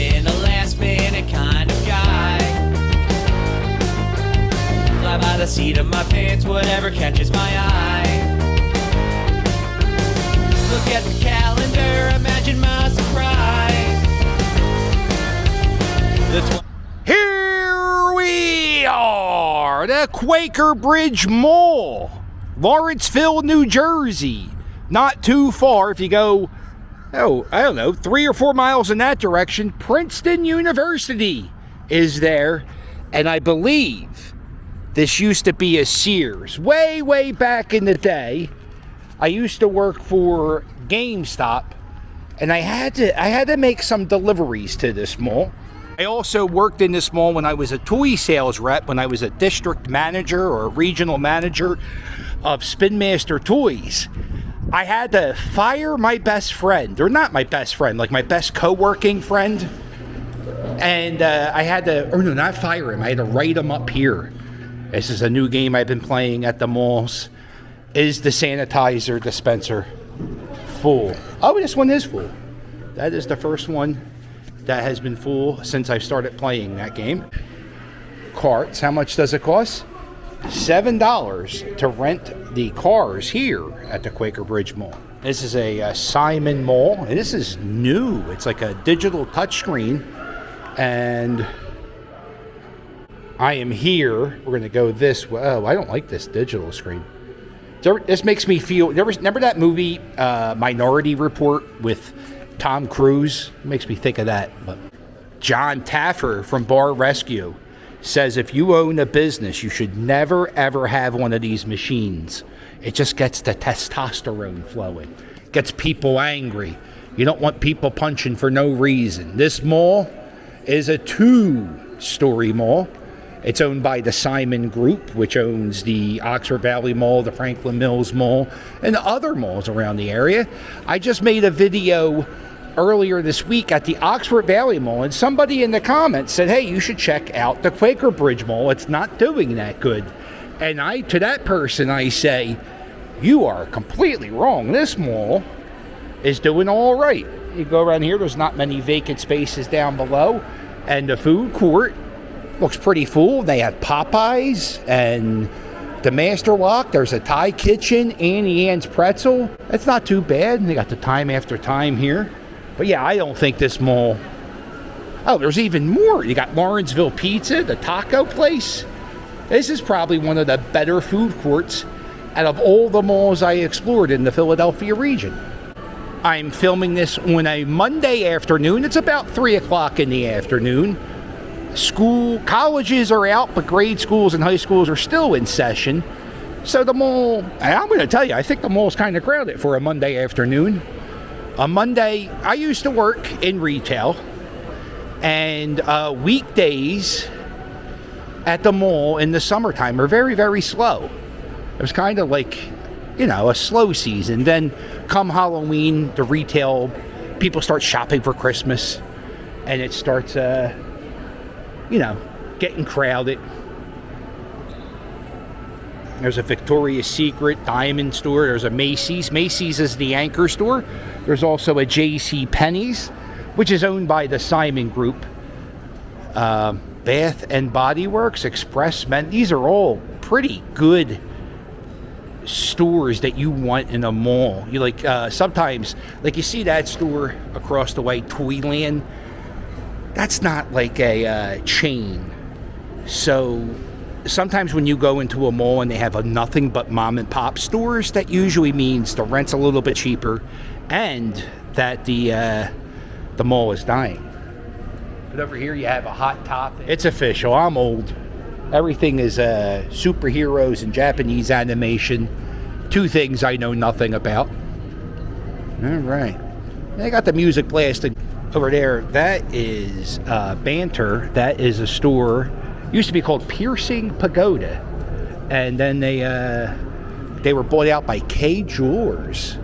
been a last minute kind of guy. Fly by the seat of my pants, whatever catches my eye. Look at the calendar, imagine my surprise. Here we are, the Quaker Bridge Mall, Lawrenceville, New Jersey. Not too far if you go, I don't know, 3 or 4 miles in that direction. Princeton University is there, and I believe this used to be a Sears. Way back in the day, I used to work for GameStop, and I had to make some deliveries to this mall. I also worked in this mall when I was a toy sales rep, when I was a district manager or a regional manager of Spin Master Toys. I had to fire my best friend, or not my best friend, like my best co-working friend. And I had to, or no, not fire him, I had to write him up here. This is a new game I've been playing at the malls. Is the sanitizer dispenser full? Oh, this one is full. That is the first one that has been full since I started playing that game. Carts, how much does it cost? $7 to rent the cars here at the Quaker Bridge Mall. This is a Simon Mall. And this is new. It's like a digital touchscreen. And I am here. We're going to go this way. Oh, I don't like this digital screen. This makes me feel... Remember that movie, Minority Report, with Tom Cruise? It makes me think of that. But John Taffer from Bar Rescue says if you own a business, you should never, ever have one of these machines. It just gets the testosterone flowing. Gets people angry. You don't want people punching for no reason. This mall is a 2-story mall. It's owned by the Simon Group, which owns the Oxford Valley Mall, the Franklin Mills Mall, and other malls around the area. I just made a video earlier this week at the Oxford Valley Mall, and somebody in the comments said, hey, you should check out the Quaker Bridge Mall. It's not doing that good. And to that person, I say, you are completely wrong. This mall is doing all right. You go around here, there's not many vacant spaces down below, and the food court looks pretty full. They have Popeyes and the Master Lock. There's a Thai kitchen, Annie Ann's Pretzel. That's not too bad. They got the Time After Time here. But yeah, I don't think this mall... Oh, there's even more. You got Lawrenceville Pizza, the taco place. This is probably one of the better food courts out of all the malls I explored in the Philadelphia region. I'm filming this on a Monday afternoon. It's about 3 o'clock in the afternoon. Colleges are out, but grade schools and high schools are still in session. So the mall, and I'm going to tell you, I think the mall's kind of crowded for a Monday afternoon. A Monday, I used to work in retail, and weekdays at the mall in the summertime are very slow. It was kind of like, a slow season. Then come Halloween, the retail, people start shopping for Christmas, and it starts... getting crowded. There's a Victoria's Secret diamond store. There's a Macy's. Macy's is the anchor store. There's also a J.C. Penney's, which is owned by the Simon Group. Bath and Body Works, Express Men. These are all pretty good stores that you want in a mall. You sometimes, you see that store across the way, Toyland. That's not like a chain. So sometimes when you go into a mall and they have nothing but mom and pop stores, that usually means the rent's a little bit cheaper and that the mall is dying. But over here you have a Hot Topic. It's official. I'm old. Everything is superheroes and Japanese animation. 2 things I know nothing about. All right. They got the music blasting. Over there, that is Banter. That is a store. Used to be called Piercing Pagoda, and then they were bought out by K Jewelers.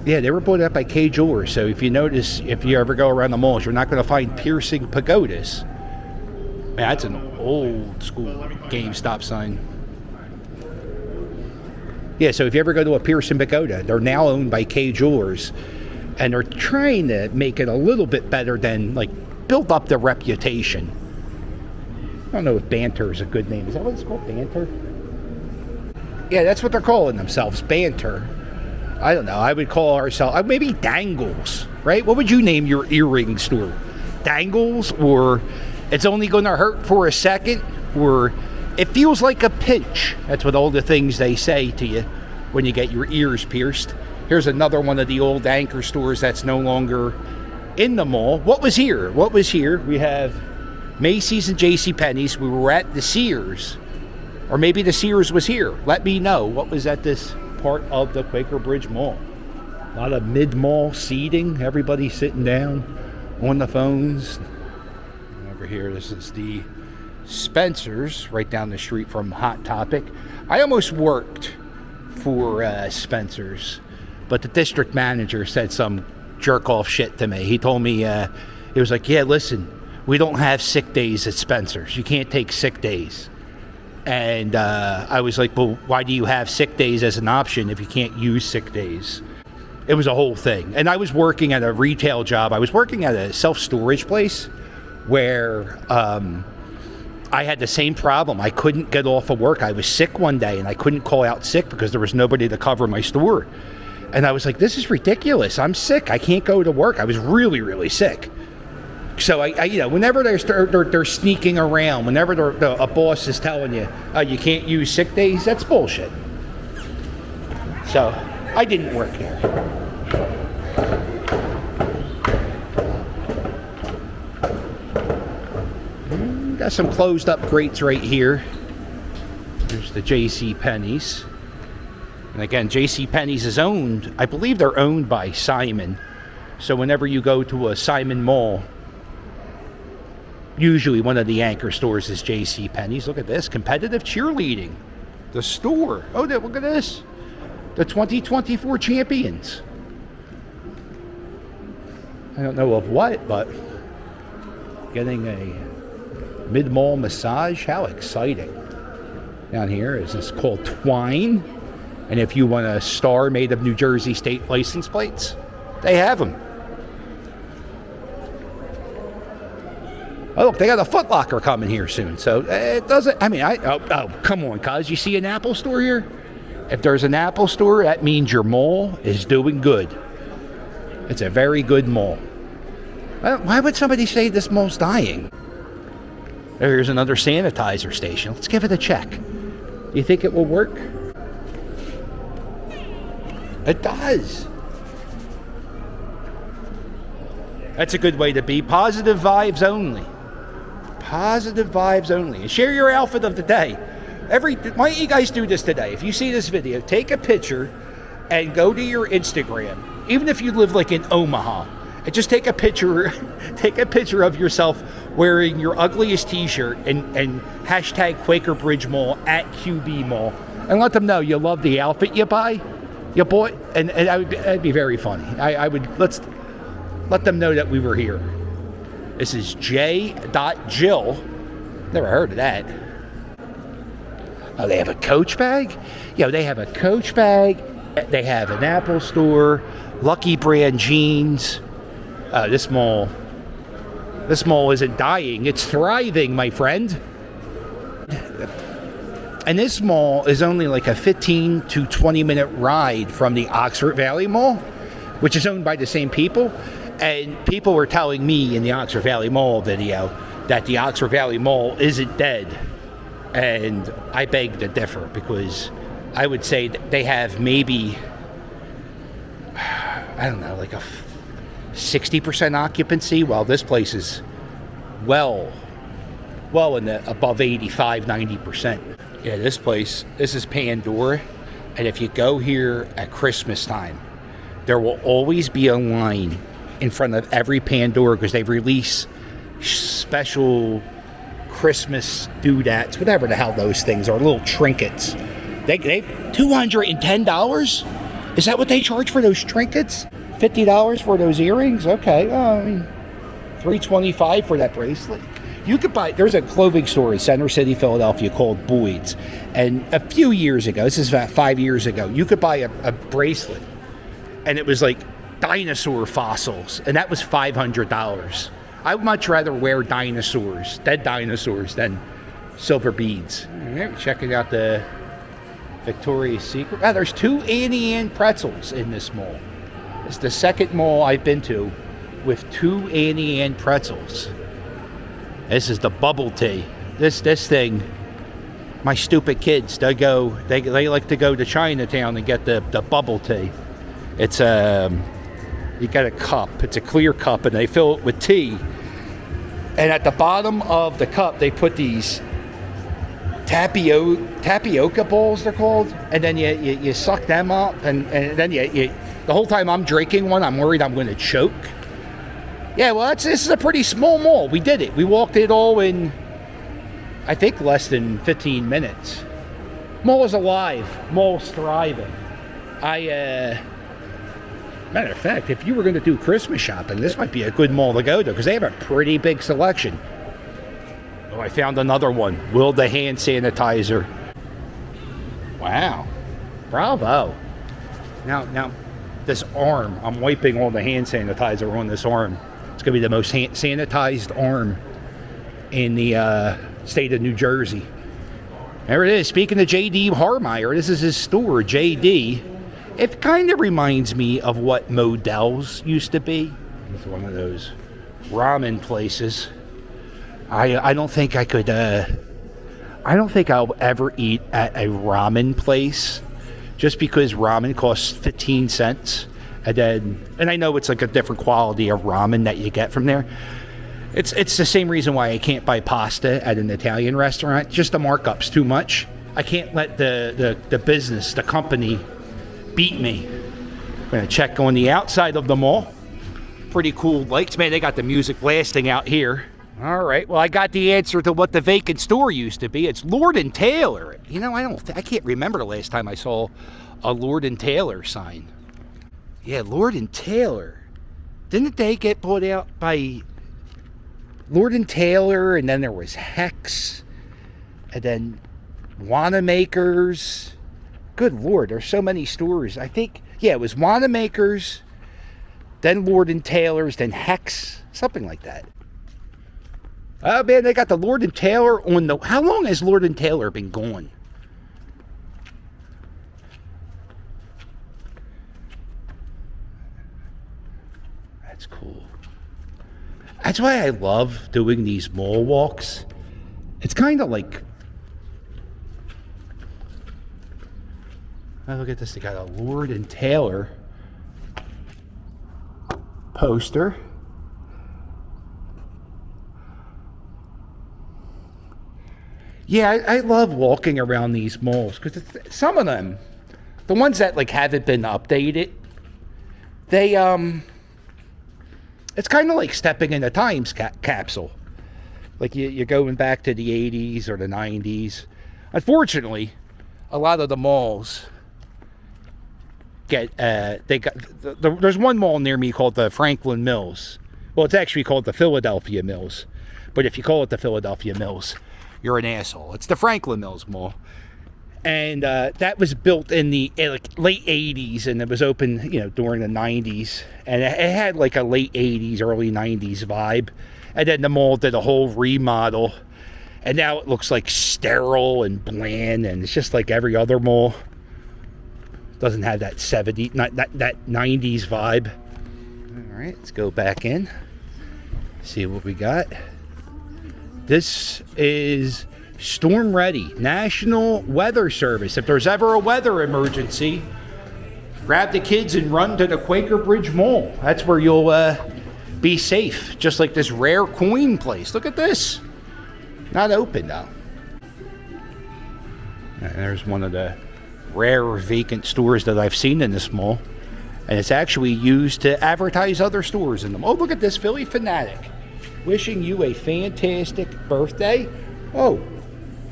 Yeah, they were bought out by K Jewelers. So if you notice, if you ever go around the malls, you're not going to find Piercing Pagodas. Man, that's an old school GameStop sign. Yeah, so if you ever go to a Piercing Pagoda, they're now owned by K Jewelers. And they're trying to make it a little bit better than, like, build up the reputation. I don't know if Banter is a good name. Is that what it's called, Banter? Yeah, that's what they're calling themselves, Banter. I don't know. I would call ourselves, maybe Dangles, right? What would you name your earring store? Dangles, or it's only going to hurt for a second, or it feels like a pinch. That's what all the things they say to you when you get your ears pierced. Here's another one of the old anchor stores that's no longer in the mall. What was here? What was here? We have Macy's and JCPenney's. We were at the Sears. Or maybe the Sears was here. Let me know what was at this part of the Quaker Bridge Mall. A lot of mid-mall seating. Everybody sitting down on the phones. Over here, this is the Spencer's, right down the street from Hot Topic. I almost worked for Spencer's, but the district manager said some jerk-off shit to me. He told me, he was like, yeah, listen, we don't have sick days at Spencer's. You can't take sick days. And I was like, well, why do you have sick days as an option if you can't use sick days? It was a whole thing. And I was working at a retail job. I was working at a self-storage place where I had the same problem. I couldn't get off of work. I was sick one day, and I couldn't call out sick because there was nobody to cover my store. And I was like, this is ridiculous. I'm sick. I can't go to work. I was really, really sick. So I you know, whenever they're sneaking around, whenever a boss is telling you, you can't use sick days, that's bullshit. So I didn't work there. Got some closed up grates right here. There's the JCPenney's. And again, JCPenney's is owned, I believe they're owned by Simon. So whenever you go to a Simon mall, usually one of the anchor stores is JCPenney's. Look at this, competitive cheerleading. The store. Oh, look at this. The 2024 champions. I don't know of what, but getting a mid-mall massage. How exciting. Down here is this called Twine. And if you want a star made of New Jersey state license plates, they have them. Oh, look, they got a Foot Locker coming here soon. So it doesn't, I mean, come on, cuz. You see an Apple store here? If there's an Apple store, that means your mall is doing good. It's a very good mall. Why would somebody say this mall's dying? Here's another sanitizer station. Let's give it a check. Do you think it will work? It does. That's a good way to be. Positive vibes only. Positive vibes only. And share your outfit of the day. Why don't you guys do this today? If you see this video, take a picture and go to your Instagram. Even if you live like in Omaha, and just take a picture. Take a picture of yourself wearing your ugliest T-shirt and hashtag Quaker Bridge Mall at QB Mall, and let them know you love the outfit you buy. You bought, and that'd be very funny. Let's let them know that we were here. This is J.Jill. Never heard of that. Oh, they have a Coach bag? Yeah, they have a Coach bag. They have an Apple store, Lucky Brand jeans. This mall isn't dying. It's thriving, my friend. And this mall is only like a 15 to 20 minute ride from the Oxford Valley Mall, which is owned by the same people. And people were telling me in the Oxford Valley Mall video that the Oxford Valley Mall isn't dead. And I beg to differ, because I would say that they have maybe, I don't know, like a 60% occupancy, while this place is well in the above 85, 90%. Yeah, this is Pandora, and if you go here at Christmas time, there will always be a line in front of every Pandora, because they release special Christmas doodads, whatever the hell those things are, little trinkets. They $210? Is that what they charge for those trinkets? $50 for those earrings? Okay, I mean, $325 for that bracelet. You could buy, there's a clothing store in Center City, Philadelphia called Boyd's. And a few years ago, this is about 5 years ago, you could buy a bracelet. And it was like dinosaur fossils, and that was $500. I would much rather wear dinosaurs, dead dinosaurs, than silver beads. All right, checking out the Victoria's Secret. Oh, there's 2 Annie Ann pretzels in this mall. It's the second mall I've been to with 2 Annie Ann pretzels. This is the bubble tea. This thing, my stupid kids, they like to go to Chinatown and get the bubble tea. It's you get a cup. It's a clear cup, and they fill it with tea. And at the bottom of the cup, they put these tapioca balls, they're called. And then you suck them up, and then you the whole time I'm drinking one, I'm worried I'm going to choke. Yeah, well, this is a pretty small mall. We did it. We walked it all in, I think, less than 15 minutes. Mall is alive. Mall's thriving. Matter of fact, if you were going to do Christmas shopping, this might be a good mall to go to because they have a pretty big selection. Oh, I found another one. Will the hand sanitizer. Wow. Bravo. Now, this arm, I'm wiping all the hand sanitizer on this arm. It's going to be the most sanitized arm in the state of New Jersey. There it is. Speaking of J.D. Harmeyer, this is his store, J.D. It kind of reminds me of what Modell's used to be. It's one of those ramen places. I don't think I could. I don't think I'll ever eat at a ramen place, just because ramen costs 15 cents, and I know it's like a different quality of ramen that you get from there. It's the same reason why I can't buy pasta at an Italian restaurant. Just the markup's too much. I can't let the business, the company, beat me. I'm going to check on the outside of the mall. Pretty cool lights. Man, they got the music blasting out here. All right, well, I got the answer to what the vacant store used to be. It's Lord & Taylor. You know, I can't remember the last time I saw a Lord & Taylor sign. Yeah, Lord & Taylor. Didn't they get bought out by Lord & Taylor, and then there was Hex, and then Wanamaker's? Good Lord, there's so many stores. I think, yeah, it was Wanamaker's, then Lord & Taylor's, then Hex, something like that. Oh, man, they got the Lord & Taylor on the... How long has Lord & Taylor been gone? That's cool. That's why I love doing these mall walks. It's kind of like... Oh, look at this. They got a Lord & Taylor poster. Yeah, I love walking around these malls because some of them, the ones that like haven't been updated, they it's kind of like stepping in a time capsule. Like you're going back to the 80s or the 90s. Unfortunately, a lot of the malls there's one mall near me called the Franklin Mills. Well, it's actually called the Philadelphia Mills, but if you call it the Philadelphia Mills, you're an asshole. It's the Franklin Mills Mall, and that was built in the late 80s, and it was open, during the 90s, and it had like a late 80s, early 90s vibe. And then the mall did a whole remodel, and now it looks like sterile and bland, and it's just like every other mall. Doesn't have that 70s, that 90s vibe. All right, let's go back in. See what we got. This is Storm Ready, National Weather Service. If there's ever a weather emergency, grab the kids and run to the Quaker Bridge Mall. That's where you'll be safe, just like this rare coin place. Look at this. Not open, though. And there's one of the rare vacant stores that I've seen in this mall, and it's actually used to advertise other stores in them. Oh, look at this, Philly Fanatic, wishing you a fantastic birthday. Oh,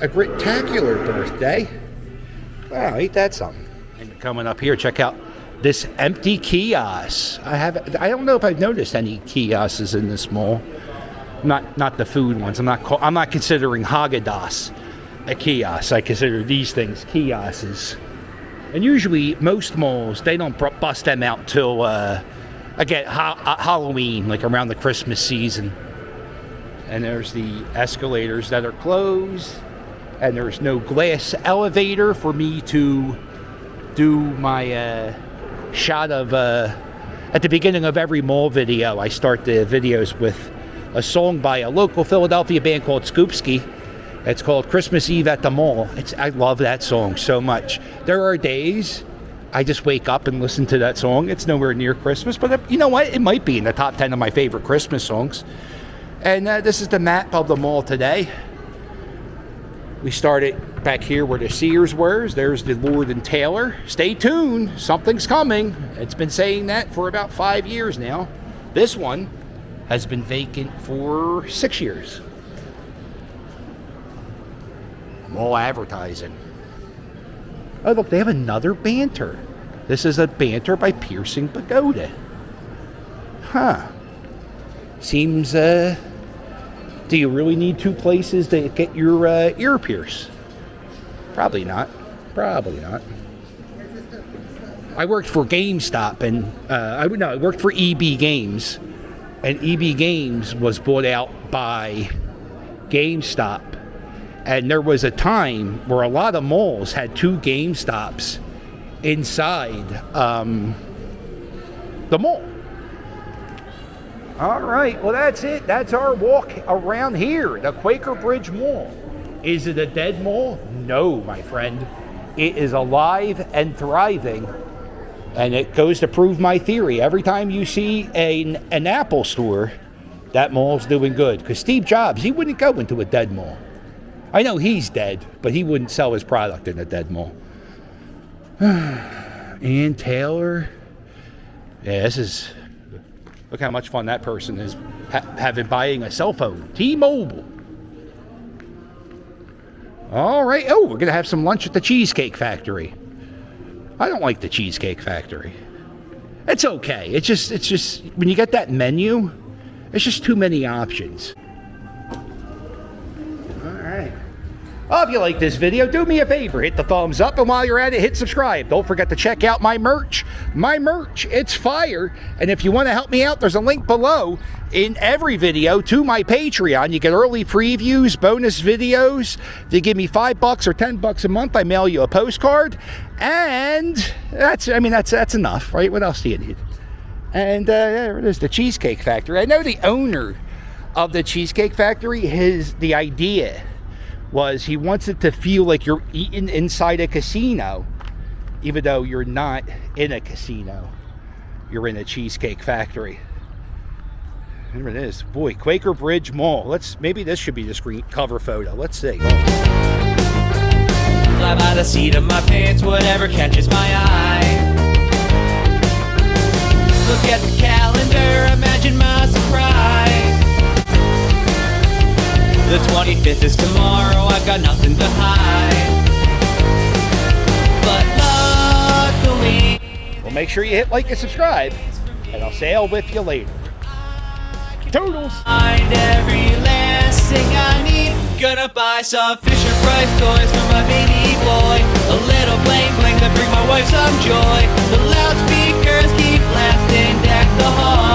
a spectacular birthday. Wow, ain't that something? And coming up here, check out this empty kiosk. I don't know if I've noticed any kiosks in this mall. Not the food ones. I'm not considering Haagen-Dazs a kiosk. I consider these things kiosks. And usually, most malls, they don't bust them out till Again, Halloween, like around the Christmas season. And there's the escalators that are closed. And there's no glass elevator for me to do my shot of... at the beginning of every mall video, I start the videos with a song by a local Philadelphia band called Scoopski. It's called Christmas Eve at the Mall. I love that song so much. There are days I just wake up and listen to that song. It's nowhere near Christmas, but you know what? It might be in the top 10 of my favorite Christmas songs. And this is the map of the mall today. We started back here where the Sears were. There's the Lord and Taylor. Stay tuned. Something's coming. It's been saying that for about 5 years now. This one has been vacant for 6 years. Mall advertising. Oh, look, they have another banter. This is a banter by Piercing Pagoda. Huh. Seems, do you really need two places to get your ear pierced? Probably not. Probably not. I worked for GameStop, and I worked for EB Games, and EB Games was bought out by GameStop, and there was a time where a lot of malls had two GameStops inside the mall. All right, well, that's it. That's our walk around here, the Quaker Bridge Mall. Is it a dead mall? No, my friend. It is alive and thriving, and it goes to prove my theory. Every time you see an Apple store, that mall's doing good. Because Steve Jobs, he wouldn't go into a dead mall. I know he's dead, but he wouldn't sell his product in a dead mall. And Taylor. Yeah, this is... Look how much fun that person is having buying a cell phone. T-Mobile. All right. Oh, we're going to have some lunch at the Cheesecake Factory. I don't like the Cheesecake Factory. It's okay. It's just when you get that menu, it's just too many options. All right. Oh, if you like this video, do me a favor. Hit the thumbs up, and while you're at it, hit subscribe. Don't forget to check out my merch. My merch, it's fire. And if you want to help me out, there's a link below in every video to my Patreon. You get early previews, bonus videos. If you give me $5 or $10 a month, I mail you a postcard. And that's enough, right? What else do you need? And there it is, the Cheesecake Factory. I know the owner of the Cheesecake Factory, the idea was he wants it to feel like you're eating inside a casino, even though you're not in a casino. You're in a Cheesecake Factory. There it is. Boy, Quaker Bridge Mall. Maybe this should be the screen cover photo. Let's see. Fly by the seat of my pants, whatever catches my eye. Look at the calendar, imagine my surprise. The 25th is tomorrow, I've got nothing to hide. But luckily... Well, make sure you hit like and subscribe, and I'll sail with you later. Toodles! Find every last thing I need. Gonna buy some Fisher-Price toys for my baby boy. A little bling-bling to bring my wife some joy. The loudspeakers keep blasting, deck the hall.